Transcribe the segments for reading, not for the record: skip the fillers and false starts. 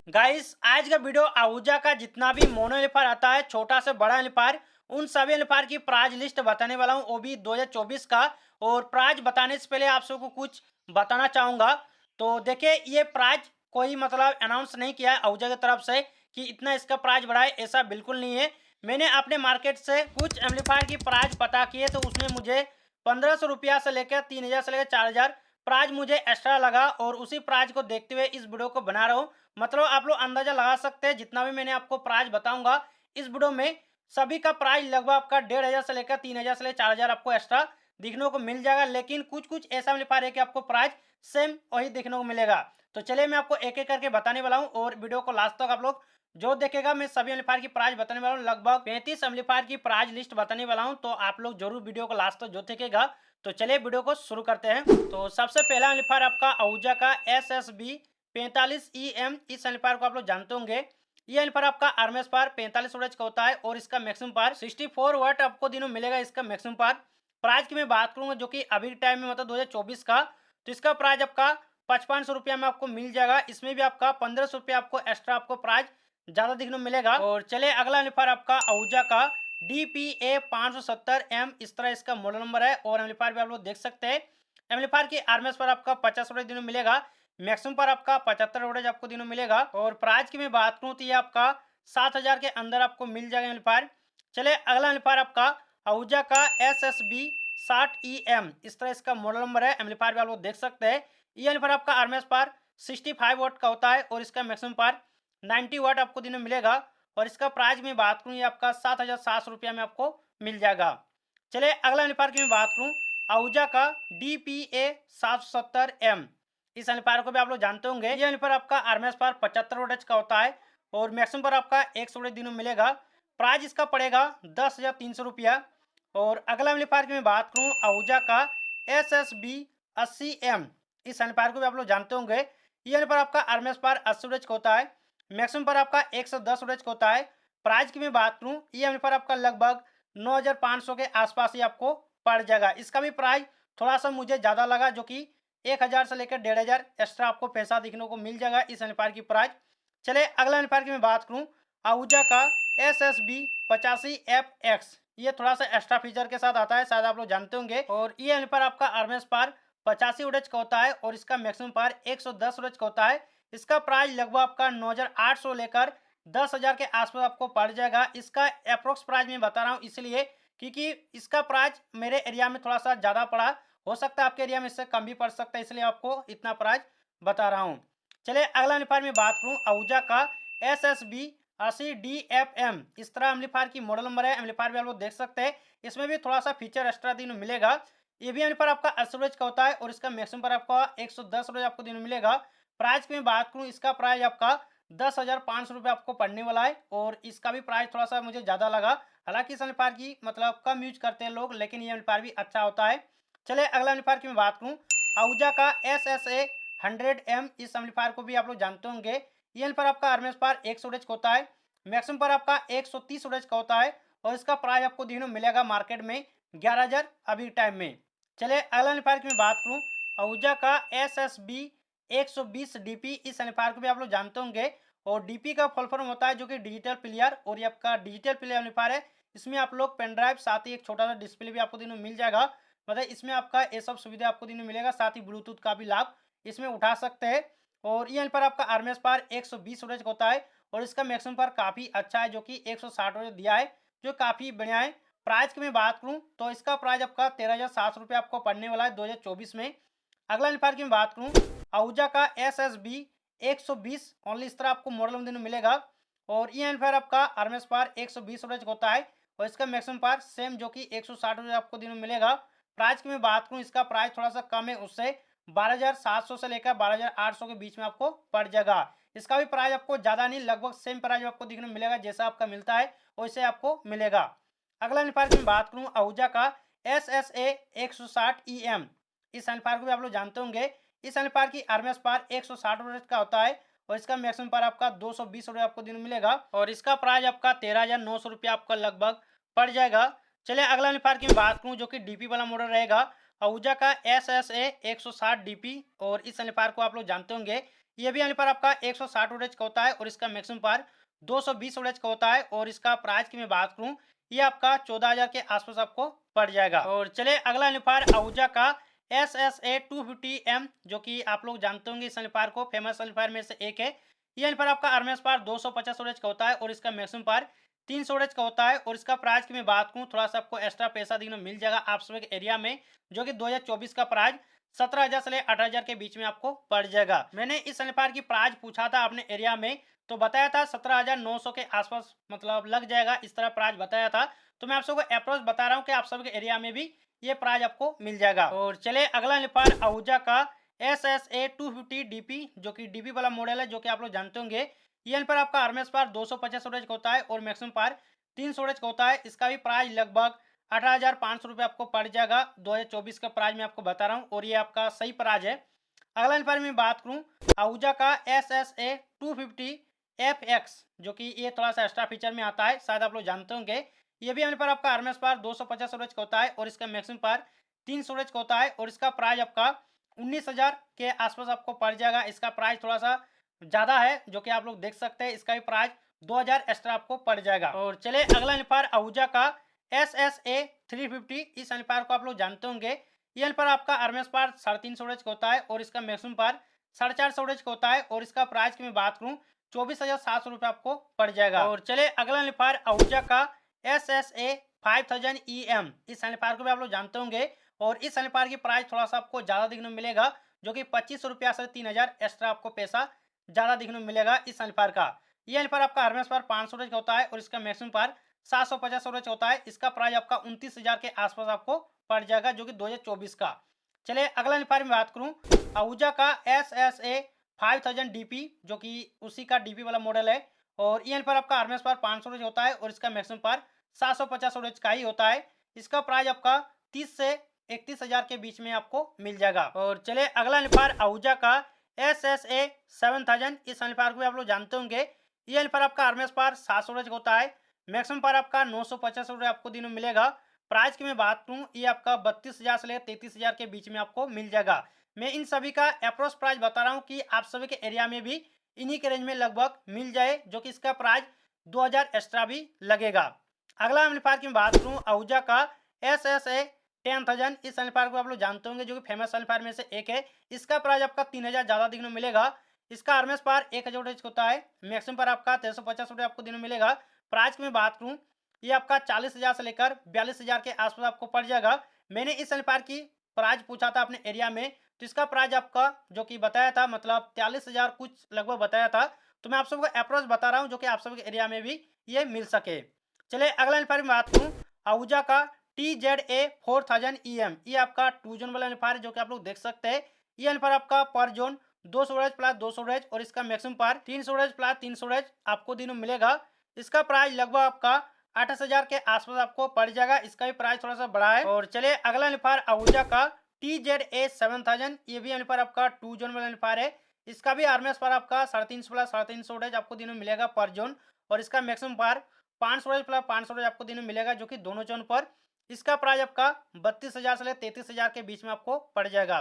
Guys आज का video Ahuja का जितना भी मोनो एम्पलीफायर आता है, छोटा से बड़ा एम्पलीफायर, उन सभी एम्पलीफायर की प्राइस लिस्ट बताने वाला हूं, वो भी 2024 का। और प्राइस बताने से पहले आप सबको कुछ बताना चाहूंगा। तो देखिए, ये प्राइस कोई मतलब अनाउंस नहीं किया है आहूजा की तरफ से कि इतना इसका प्राइस बढ़ा है, ऐसा बिल्कुल नहीं है। मैंने अपने मार्केट से कुछ एम्पलीफायर की प्राइस पता की है, तो उसमें मुझे 1500 रुपया से लेकर 3000 से लेकर 4000 प्राइस मुझे एक्स्ट्रा लगा, और उसी प्राइस को देखते हुए इस वीडियो को बना रहा हूँ। मतलब आप लोग अंदाजा लगा सकते हैं, जितना भी मैंने आपको प्राइस बताऊंगा इस वीडियो में, सभी का प्राइस लगभग आपका 1500 से लेकर 3000 से लेकर 4000 आपको एक्स्ट्रा दिखने को मिल जाएगा। लेकिन कुछ कुछ ऐसा मिल पा रहा है कि आपको प्राइस सेम वही देखने को मिलेगा। तो चलिए मैं आपको एक एक करके बताने वाला हूँ, और वीडियो को लास्ट तक आप लोग जो देखेगा, मैं सभी एम्पलीफायर की प्राइस बताने वाला हूँ। लगभग 35 एम्पलीफायर की प्राइस लिस्ट बताने वाला हूँ, तो आप लोग जरूर वीडियो को लास्ट तक जो देखेगा। तो चलिए वीडियो को शुरू करते हैं। तो सबसे पहला एम्पलीफायर आपका आहूजा का SSB 45EM, इस एम्पलीफायर को आप लोग जानते होंगे। ये एम्पलीफायर आपका आरएमएस पावर 45 वोल्ट का होता है, और इसका मैक्सिमम पावर 64 वाट आपको दिनों मिलेगा। इसका मैक्सिमम पावर प्राइस की मैं बात करूंगा, जो कि अभी टाइम में मतलब 2024 का, तो इसका प्राइस आपका 5500 रुपया में आपको मिल जाएगा। इसमें भी आपका 1500 रुपया आपको एक्स्ट्रा आपको प्राइस ज्यादा दिखने को मिलेगा। और चले अगला एम्पलीफायर आपका आहूजा का DPA 570M, इस तरह इसका मॉडल नंबर है। और एम्पलीफायर भी आप लोग देख सकते हैं। एम्पलीफायर की आरएमएस पर आपका 50 वोल्ट दिनों मिलेगा, मैक्सिमम पर आपका 75 वोल्टेज आपको दिनों मिलेगा। और प्राइस की मैं बात करूं तो ये आपका 7000 के अंदर आपको मिल जाएगा एम्पलीफायर। चले अगला एम्पलीफायर आपका आहूजा का SSB 60EM, इस तरह इसका मॉडल नंबर है। एम्पलीफायर भी आप लोग देख सकते हैं। ये एम्पलीफायर आपका आरएमएस पावर 65 वाट का होता है, और इसका मैक्सिमम पावर 90 वाट आपको दिनों मिलेगा। और इसका प्राइस में बात करूं, ये आपका 7700 रुपया में आपको मिल जाएगा। चलिए अगला एम्पलीफायर की मैं बात करूं, आहूजा का DPA 770M, इस एम्पलीफायर को भी आप लोग जानते होंगे। ये एम्पलीफायर आपका आरएमएस पावर 75 वोल्टेज का होता है, और मैक्सिमम पर आपका 100 वोल्टेज दिनों मिलेगा। प्राइस इसका पड़ेगा 10,300 रुपया। और अगला एम्पलीफायर की मैं बात करूं, आहूजा का SSB 80M, इस एम्पलीफायर को भी आप लोग जानते होंगे। ये एम्पलीफायर आपका आरएमएस पावर 80 वोल्टेज का होता है, मैक्सिमम पर आपका 110 वोल्टेज का होता है। प्राइस की मैं बात करूं, ये एम्पलीफायर आपका लगभग 9500 के आसपास ही आपको पड़ जाएगा। इसका भी प्राइस थोड़ा सा मुझे ज़्यादा लगा, जो कि 1000 से लेकर 1500 एक्स्ट्रा आपको पैसा दिखने को मिल जाएगा इस एम्पलीफायर की प्राइस। चले अगला एम्पलीफायर की मैं बात करूं, आहूजा का SSB 85FX, ये थोड़ा सा एक्स्ट्रा फीचर के साथ आता है, शायद आप लोग जानते होंगे। और ये एम्पलीफायर आपका आरएमएस पावर 85 वोल्टेज का होता है, और इसका मैक्सिमम पावर 110 वोल्टेज का होता है। इसका प्राइस लगभग आपका 9800 लेकर 10,000 के आसपास आपको पड़ जाएगा। इसका अप्रोक्स प्राइस मैं बता रहा हूँ इसलिए क्योंकि इसका प्राइस मेरे एरिया में थोड़ा सा ज़्यादा पड़ा, हो सकता है आपके एरिया में इससे कम भी पड़ सकता है, इसलिए आपको इतना प्राइस बता रहा हूँ। चलिए अगला एम्पलीफायर में बात करूँ, आहूजा का SSB 80DFM, इस तरह एम्पलीफायर की मॉडल नंबर है। एम्पलीफायर भी आप लोग देख सकते हैं, इसमें भी थोड़ा सा फीचर एक्स्ट्रा दिन मिलेगा। ये भी एम्पलीफायर आपका 80 वोल्टेज का होता है, और इसका मैक्सिमम पर आपका 110 वोल्टेज आपको दिन मिलेगा। प्राइस की मैं बात करूँ, इसका प्राइस आपका 10,500 रुपये आपको पड़ने वाला है, और इसका भी प्राइस थोड़ा सा मुझे ज़्यादा लगा। हालांकि इस एम्पलीफायर की मतलब कम यूज करते हैं लोग, लेकिन ये एम्पलीफायर भी अच्छा होता है। चलिए अगला एम्पलीफायर की मैं बात करूँ, आहूजा का SSA 100M, इस एम्पलीफायर को भी आप लोग जानते होंगे। ये एम्पलीफायर आपका आरएमएस पावर 100 वोल्टेज का होता है, मैक्सिमम पर आपका 130 वोल्टेज का होता है। और इसका प्राइस आपको दिनों मिलेगा मार्केट में 11,000 अभी टाइम में। चलिए अगला एम्पलीफायर की मैं बात करूँ, आहूजा का SSB 120DP, इस एम्पलीफायर को भी आप लोग जानते होंगे। और डीपी का फुल फॉर्म होता है जो कि डिजिटल प्लेयर, और ये आपका डिजिटल प्लेयर एम्पलीफायर है। इसमें आप लोग पेन ड्राइव, साथ ही एक छोटा सा डिस्प्ले भी आपको दिन में मिल जाएगा। मतलब इसमें आपका ये सब सुविधा आपको दिन में मिलेगा, साथ ही ब्लूटूथ का भी लाभ इसमें उठा सकते हैं। और ये पर आपका आरएमएस पावर 120 वोल्टेज का होता है, और इसका मैक्सिमम पावर काफ़ी अच्छा है, जो कि 160 वोल्टेज दिया है, जो काफ़ी बढ़िया है। प्राइस की मैं बात करूँ तो इसका प्राइस आपका 13,700 रुपये आपको पड़ने वाला है 2024 में। अगला एम्पलीफायर की मैं बात करूँ, आहूजा का SSB 120 ओनली, इस तरह आपको मॉडल में मिलेगा। और ये एम्पलीफायर आपका आरएमएस पावर 120 वोल्टेज का होता है, और इसका मैक्सिमम पावर सेम, जो कि 160 वोल्टेज आपको दिन में मिलेगा। प्राइस की मैं बात करूँ, इसका प्राइस थोड़ा सा कम है, उससे 12,700 से लेकर 12,800 के बीच में आपको पड़ जाएगा। इसका भी प्राइस आपको ज़्यादा नहीं, लगभग सेम प्राइस आपको दिखने में मिलेगा, जैसा आपका मिलता है वैसे आपको मिलेगा। अगला एम्पलीफायर की मैं बात करूँ, आहूजा का SSA 160EM, इस एम्पलीफायर को भी आप लोग जानते होंगे। इस एम्पलीफायर की आरएमएस पावर 160 वोल्ट का होता है, और इसका मैक्सिमम पावर आपका 220 वोल्ट आपको दिन में मिलेगा। और इसका प्राइस आपका 13,900 रुपया आपका लगभग पड़ जाएगा। चलिए अगला एम्पलीफायर की मैं बात करूँ, जो कि डीपी वाला मॉडल रहेगा, आहूजा का SSA 160 DP, और इस एम्पलीफायर को आप लोग जानते होंगे। ये भी एम्पलीफायर आपका 160 वोल्टेज का होता है और इसका मैक्सिमम पावर 220 वोल्टेज का होता है। और इसका प्राइस की मैं बात करूं, ये आपका 14,000 के आसपास आपको पड़ जाएगा। और चले अगला एम्पलीफायर आहूजा का SSA 250M, जो कि आप लोग जानते होंगे इस एम्पलीफायर को, फेमस एम्पलीफायर में से एक है। ये एम्पलीफायर आपका आरएमएस पावर 250 वोल्टेज का होता है और इसका मैक्सिमम पावर 300 वोल्टेज का होता है। और इसका प्राइस की मैं बात करूं, थोड़ा सा आपको एक्स्ट्रा पैसा देखने को मिल जाएगा आप सभी के एरिया में, जो कि 2024 का प्राइस 17,000 से 18,000 के बीच में आपको पड़ जाएगा। मैंने इस एम्पलीफायर की प्राइस पूछा था अपने एरिया में, तो बताया था 17,900 के आसपास मतलब लग जाएगा, इस तरह प्राइस बताया था। तो मैं आप सबको अप्रोच बता रहा हूँ कि आप सबके एरिया में भी ये प्राइस आपको मिल जाएगा। और चले अगला एम्पलीफायर आहूजा का SSA 250 DP, जो कि DP वाला मॉडल है, जो कि आप लोग जानते होंगे। ये एम्पलीफायर आपका आरएमएस पावर 250 वोल्टेज का होता है और मैक्सिमम पावर 300 वोल्टेज का होता है। इसका भी प्राइस लगभग 18,500 रुपये आपको पड़ जाएगा। 2024 का प्राइस मैं आपको बता रहा हूँ और ये आपका सही प्राइस है। अगला एम्पलीफायर में बात करूँ आहूजा का SSA 250 FX, जो कि ये थोड़ा सा एक्स्ट्रा फीचर में आता है, शायद आप लोग जानते होंगे। ये भी एम्पलीफायर आपका आरएमएस पावर 250 वोल्टेज का होता है और इसका मैक्सिमम पावर 300 वोल्टेज का होता है। और इसका प्राइस आपका 19,000 के आसपास आपको पड़ जाएगा। इसका प्राइस थोड़ा सा ज़्यादा है, जो कि आप लोग देख सकते हैं। इसका भी प्राइस 2,000 एक्स्ट्रा आपको पड़ जाएगा। और चले अगला एम्पलीफायर आहूजा का SSA 350, इस एम्पलीफायर को आप लोग जानते होंगे। ये एम्पलीफायर आपका आरएमएस पावर 350 वोल्टेज का होता है और इसका मैक्सिमम पावर 450 वोल्टेज का होता है। और इसका प्राइस की मैं बात करूँ 24,700 रुपये आपको पड़ जाएगा। और चले अगला एम्पलीफायर आहूजा का SSA 5000 EM, इस एम्पलीफायर को भी आप लोग जानते होंगे। और इस एम्पलीफायर की प्राइस थोड़ा सा आपको ज़्यादा देखने को मिलेगा, जो कि 2500 रुपया से 3,000 एक्स्ट्रा आपको पैसा ज़्यादा देखने को मिलेगा इस एम्पलीफायर का। ये एम्पलीफायर आपका आरएमएस पावर 500 वोल्टेज का होता है और इसका मैक्सिमम पावर 750 वोल्टेज होता है। इसका प्राइस आपका 29,000 के आसपास आपको पड़ जाएगा, जो कि 2024 का। चलिए अगला एम्पलीफायर में बात करूँ आहूजा का SSA 5000 DP, जो कि उसी का DP वाला मॉडल है। और ये एम्पलीफायर आपका आरएमएस पावर 500 वोल्टेज होता है और इसका मैक्सिमम पावर 750 वोल्टेज का ही होता है। इसका प्राइस आपका 30 से 31,000 के बीच में आपको मिल जाएगा। और चले अगला एम्पलीफायर आहूजा का SSA 7000, इस एम्पलीफायर को भी आप लोग जानते होंगे। ये एम्पलीफायर आपका आरएमएस पावर 700 वोल्टेज होता है, मैक्सिमम पावर आपका 950 वोल्ट आपको दिन में मिलेगा। प्राइस की मैं बात करूँ, ये आपका 32,000 से लेकर 33,000 के बीच में आपको मिल जाएगा। मैं इन सभी का अप्रोच प्राइस बता रहा हूँ कि आप सभी के एरिया में भी इन्हीं के रेंज में लगभग मिल जाए, जो कि इसका प्राइस 2,000 एक्स्ट्रा भी लगेगा। अगला एम्पलीफायर की मैं बात करूँ आहूजा का SSA 10,000, इस एम्पलीफायर को आप लोग जानते होंगे, जो कि फेमस एम्पलीफायर में से एक है। इसका प्राइस आपका 3,000 ज़्यादा देखने को मिलेगा। इसका आरएमएस पावर 1,000 वोल्टेज होता है, मैक्सिमम पावर आपका 1350 वोल्ट आपको दिन में मिलेगा। प्राइस की मैं बात करूँ, ये आपका 40,000 से लेकर 42,000 के आसपास आपको पड़ जाएगा। मैंने इस एम्पलीफायर की प्राइस पूछा था अपने एरिया में, तो इसका प्राइस आपका जो कि बताया था मतलब 43,000 कुछ लगभग बताया था। तो मैं आप सबको अप्रोच बता रहा हूँ, जो कि आप सबके एरिया में भी ये मिल सके। चलिए अगला एम्पलीफायर में बात करूँ आहूजा का TZA 4000 EM, ये आपका 2 जोन वाला एम्पलीफायर है, जो कि आप लोग देख सकते हैं। ये एम्पलीफायर आपका पर जोन 200 वोल्टेज प्लस 200 वोल्टेज और इसका maximum power 300 voltage plus 300 voltage आपको दिन में मिलेगा। इसका प्राइस लगभग आपका 28,000 के आसपास आपको पड़ जाएगा। इसका भी प्राइस थोड़ा सा बड़ा है। और चलिए अगला एम्पलीफायर आहूजा का TZA 7000, ये भी एम्पलीफायर आपका 2 जोन वाला एम्पलीफायर है। इसका भी आरएमएस पावर आपका 350 प्लस 350 वोल्टेज आपको दिन में मिलेगा पर जोन। और इसका maximum power 500 voltage plus 500 voltage आपको दिन में मिलेगा, जो कि दोनों जोन पर। इसका प्राइस आपका 32,000 से 33,000 के बीच में आपको पड़ जाएगा।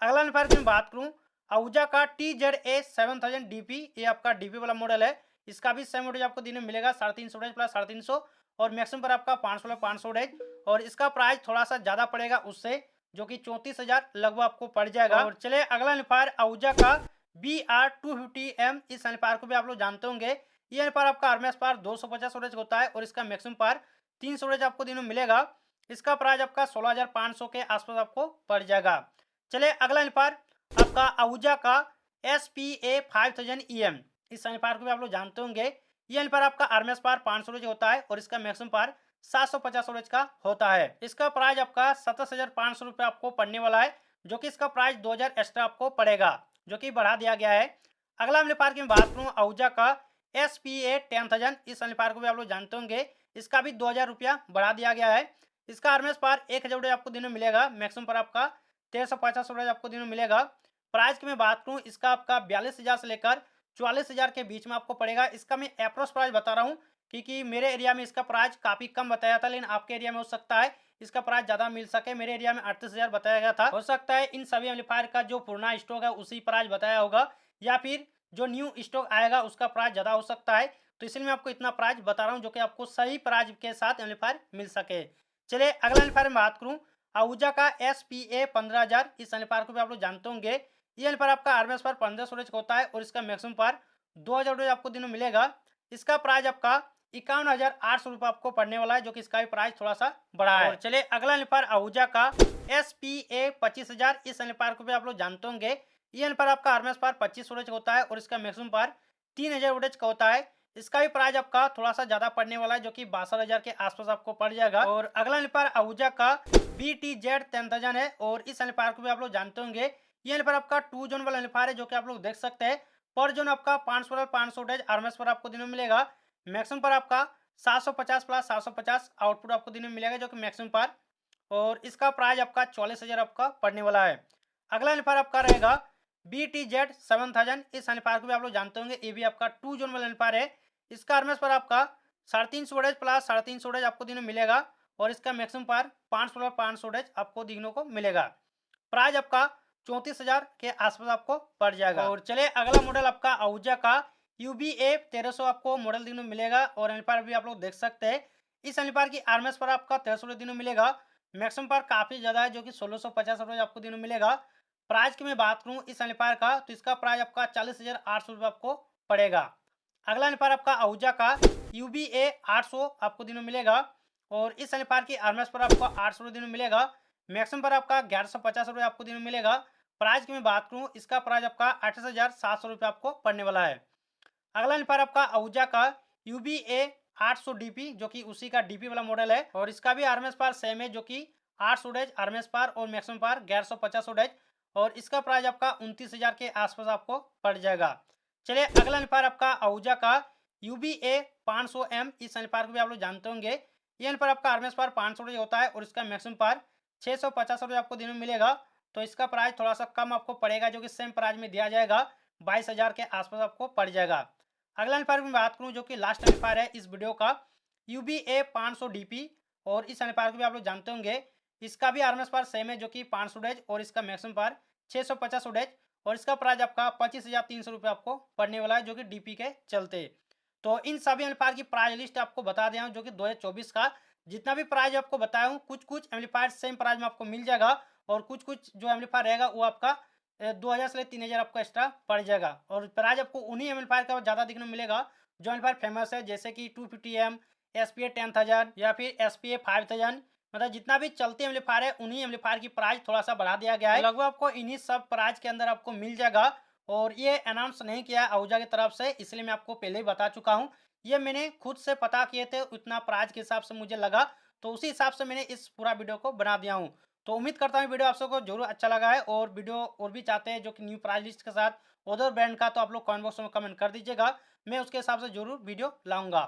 अगला एम्पलीफायर की मैं बात करूँ आहूजा का TZA 7000 DP, ये आपका DP वाला मॉडल है। इसका भी सेम वोल्टेज आपको दिन में मिलेगा 350 वोल्टेज प्लस 350 और मैक्सिमम पर आपका 500 वोल्टेज। और इसका प्राइस थोड़ा सा ज़्यादा पड़ेगा उससे, जो कि 34,000 लगभग आपको पड़ जाएगा। और चले अगला एम्पलीफायर आहूजा का BR250M, इस एम्पलीफायर को भी आप लोग जानते होंगे। ये एम्पलीफायर आपका आरएमएस पावर 250 वोल्टेज होता है और इसका मैक्सिमम पावर 300 वोल्टेज आपको दिन में मिलेगा। इसका प्राइस आपका 16,500 के आसपास आपको पड़ जाएगा। चलिए अगला एम्पलीफायर आपका आहूजा का SPA 5000 EM, इस एम्पलीफायर को भी आप लोग जानते होंगे। ये एम्पलीफायर आपका आरएमएस पावर 500 वोल्टेज होता है और इसका मैक्सिमम पावर 750 वोल्टेज का होता है। इसका प्राइस आपका 27,500 रुपये आपको पड़ने वाला है, जो कि इसका प्राइस 2,000 एक्स्ट्रा आपको पड़ेगा, जो कि बढ़ा दिया गया है। अगला एम्पलीफायर की बात करूँ आहूजा का SPA 10,000, इस एम्पलीफायर को भी आप लोग जानते होंगे। इसका भी 2,000 रुपया बढ़ा दिया गया है। इसका आरएमएस पावर 1,000 वोल्टेज आपको दिन में मिलेगा, मैक्सिमम पर आपका 1350 वोल्टेज आपको दिन में मिलेगा। प्राइस की मैं बात करूँ, इसका आपका 42,000 से लेकर 44,000 के बीच में आपको पड़ेगा। इसका मैं अप्रोक्स प्राइस बता रहा हूँ, क्योंकि मेरे एरिया में इसका प्राइस काफ़ी कम बताया था, लेकिन आपके एरिया में हो सकता है इसका प्राइस ज़्यादा मिल सके। मेरे एरिया में 38,000 बताया गया था, हो सकता है इन सभी एम्पलीफायर का जो पुराना स्टॉक है उसी प्राइस बताया होगा, या फिर जो न्यू स्टॉक आएगा उसका प्राइस ज़्यादा हो सकता है। तो इसलिए मैं आपको इतना प्राइस बता रहा हूँ जो कि आपको सही प्राइस के साथ एम्पलीफायर मिल सके। चलिए अगला एम्पलीफायर में बात करूँ, आहूजा का SPA 15,000। इस एम्पलीफायर को भी आप लोग जानते होंगे। ये एम्पलीफायर आपका आरएमएस पावर 1500 वोल्टेज का होता है और इसका मैक्सिमम पावर 2000 वोल्टेज आपको दिन में मिलेगा। इसका प्राइस आपका 51,800 रुपये आपको पड़ने वाला है, जो कि इसका भी प्राइस थोड़ा सा बढ़ा है। और चलिए अगला एम्पलीफायर आहूजा का SPA 25,000। इस एम्पलीफायर को भी आप लोग जानते होंगे। ये एम्पलीफायर आपका आरएमएस पावर 25 वोल्टेज का होता है और इसका मैक्सिमम पावर 3000 वोल्टेज का होता है। इसका भी प्राइस आपका थोड़ा सा ज्यादा पड़ने वाला है, जो कि 62,000 के आसपास आपको पड़ जाएगा। और अगला एम्पलीफायर आहूजा का BTZ 10,000 है और इस एम्पलीफायर को भी आप लोग जानते होंगे। ये एम्पलीफायर आपका 2 जोन वाला एम्पलीफायर है, जो कि आप लोग देख सकते हैं। पर जोन आपका 500 वोल्टेज आरएमएस पर आपको दिन में मिलेगा। मैक्सिमम पर आपका 750 प्लस 750 आउटपुट आपको दिन में मिलेगा, जो कि मैक्सिमम पर। और इसका प्राइस आपका 44,000 आपका पड़ने वाला है। अगला एम्पलीफायर आपका रहेगा BTZ 7,000। इस एम्पलीफायर को भी आप लोग जानते होंगे। ये भी आपका 2 जोन वाला एम्पलीफायर है। इसका आरएमएस पर आपका 350 वोल्टेज प्लस 350 वोल्टेज आपको दिन में मिलेगा और इसका मैक्सिमम पावर 500 वोल्टेज आपको देखने को मिलेगा। प्राइस आपका 34,000 के आसपास आपको पड़ जाएगा। और चले अगला मॉडल आपका आहूजा का UBA 1300 आपको मॉडल दिन में मिलेगा और एम्पलीफायर भी आप लोग देख सकते हैं। इस एम्पलीफायर की आरएमएस पर आपका 1300 दिन में मिलेगा। मैक्सिमम पावर काफी ज्यादा है, जो कि 1650 रुपये आपको दिन में मिलेगा। प्राइस की मैं बात करूं इस एम्पलीफायर का, तो इसका प्राइस आपका 40,800 रुपये आपको पड़ेगा। अगला एम्पलीफायर आपका आहूजा का UBA 800 आपको दिन में मिलेगा और इस एम्पलीफायर की आरएमएस पर आपको 800 दिन में मिलेगा। मैक्सिमम पर आपका 1150 रुपये आपको दिन में मिलेगा। प्राइस की मैं बात करूं इसका प्राइस आपका 28,700 रुपये आपको पड़ने वाला है। अगला एम्पलीफायर आपका आहूजा का UBA 800 DP, जो कि उसी का DP वाला मॉडल है और इसका भी आरएमएस पावर सेम है, जो कि 800 वोल्टेज आरएमएस पावर और मैक्सिमम पावर 1150 वोल्टेज और इसका प्राइस आपका 29,000 के आसपास आपको पड़ जाएगा। चलिए अगला एम्पलीफायर आपका आहूजा का UBA 500M। इस एम्पलीफायर को भी आप लोग जानते होंगे। ये एम्पलीफायर आपका आरएमएस पावर 500 वोल्टेज होता है और इसका मैक्सिमम पावर 650 रुपये आपको दिन में मिलेगा। तो इसका प्राइस थोड़ा सा कम आपको पड़ेगा, जो कि सेम प्राइस में दिया जाएगा, 22,000 के आसपास आपको पड़ जाएगा। अगला एम्पलीफायर की बात करूं जो कि लास्ट एम्पलीफायर है इस वीडियो का, UBA 500 DP और इस एम्पलीफायर को भी आप लोग जानते होंगे। इसका भी आरएमएस पावर सेम है, जो कि 500 वोल्टेज और इसका मैक्सिमम पावर 650 वोल्टेज और इसका प्राइस आपका 25,300 रुपये आपको पड़ने वाला है, जो कि DP के चलते। तो इन सभी एम्पलीफायर की प्राइस लिस्ट आपको बता दिया हूँ, जो कि 2024 का जितना भी प्राइस आपको बताया हूँ, कुछ कुछ एम्पलीफायर सेम प्राइस में आपको मिल जाएगा और कुछ कुछ जो एम्पलीफायर रहेगा वो आपका 2,000 से 3,000 आपको एक्स्ट्रा पड़ जाएगा। और प्राइस आपको उन्हीं एम्पलीफायर का ज़्यादा दिखने को मिलेगा जो एम्पलीफायर फेमस है, जैसे कि 250M, SPA 10,000 या फिर SPA 5,000। मतलब जितना भी चलते एम्पलीफायर है उन्हीं एम्पलीफायर की प्राइस थोड़ा सा बढ़ा दिया गया है। लगभग आपको इन्हीं सब प्राइस के अंदर आपको मिल जाएगा और ये अनाउंस नहीं किया है आहूजा की तरफ से, इसलिए मैं आपको पहले ही बता चुका हूँ। ये मैंने खुद से पता किए थे, उतना प्राइस के हिसाब से मुझे लगा, तो उसी हिसाब से मैंने इस पूरा वीडियो को बना दिया हूँ। तो उम्मीद करता हूँ वीडियो आप सबको जरूर अच्छा लगा है और वीडियो और भी चाहते हैं जो कि न्यू प्राइस लिस्ट के साथ उधर ब्रांड का, तो आप लोग कमेंट बॉक्स में कमेंट कर दीजिएगा। मैं उसके हिसाब से जरूर वीडियो लाऊंगा।